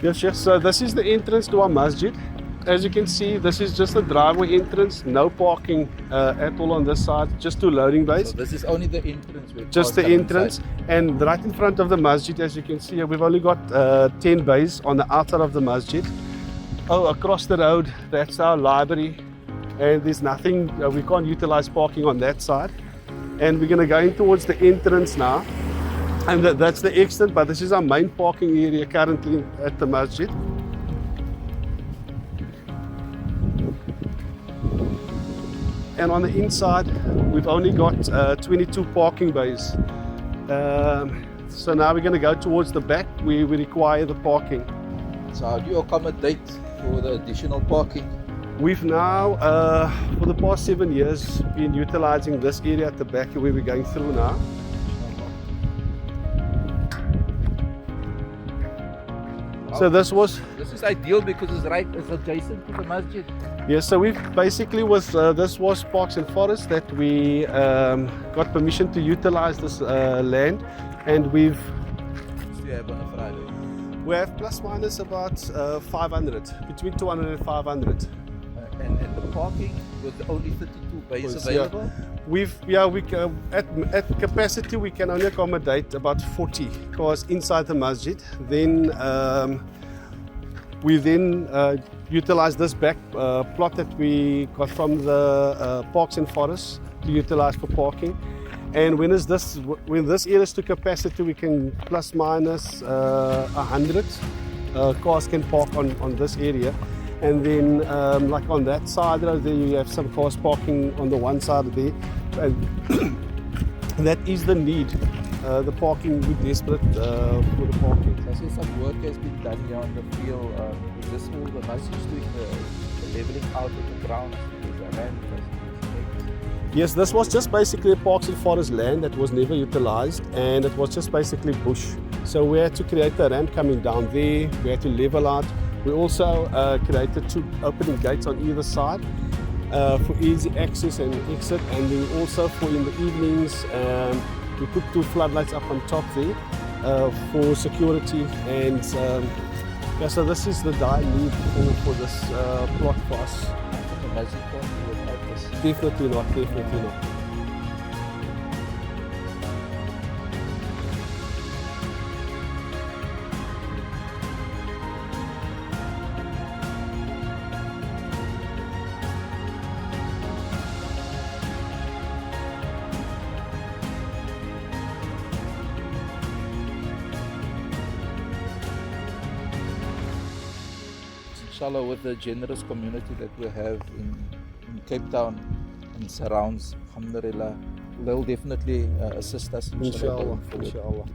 Yes, Sheikh. So this is the entrance to our masjid. As you can see, this is just the driveway entrance. No parking at all on this side. Just two loading bays. So this is only the entrance. Where Just the cars come entrance. inside. And right in front of the masjid, as you can see, we've only got 10 bays on the outside of the masjid. Oh, across the road, that's our library. And there's nothing, we can't utilize parking on that side. And we're going to go in towards the entrance now. And that's the extent, but this is our main parking area currently at the masjid. And on the inside, we've only got 22 parking bays. So now we're going to go towards the back where we require the parking. So how do you accommodate for the additional parking? We've now, for the past 7 years, been utilizing this area at the back where we're going through now. So this is ideal because it's adjacent to the masjid. Yes, so we've basically this was Parks and Forests that we got permission to utilize this land, and we've. What do you have on a Friday? We have plus minus about 500, between 200 and 500. And the parking with only 32 bays available? At capacity we can only accommodate about 40 cars inside the masjid. Then we utilize this back plot that we got from the Parks and Forests to utilize for parking. And when this area is to capacity, we can plus minus 100 cars can park on this area. And then like on that side there you have some cars parking on the one side there. And that is the need. The parking, we're desperate for the parking. So I see some work has been done here on the field. Is this all the masjid doing the leveling out of the ground? Yes, this was just basically a Parks and Forest land that was never utilized, and it was just basically bush. So we had to create a ramp coming down there, we had to level out. We also created two opening gates on either side for easy access and exit, and then also for in the evenings we put two floodlights up on top there for security. And yeah, so this is the dire need for this plot for us. Definitely not, definitely not. Inshallah, with the generous community that we have in Cape Town and surrounds, alhamdulillah, they'll definitely assist us. Inshallah, inshallah.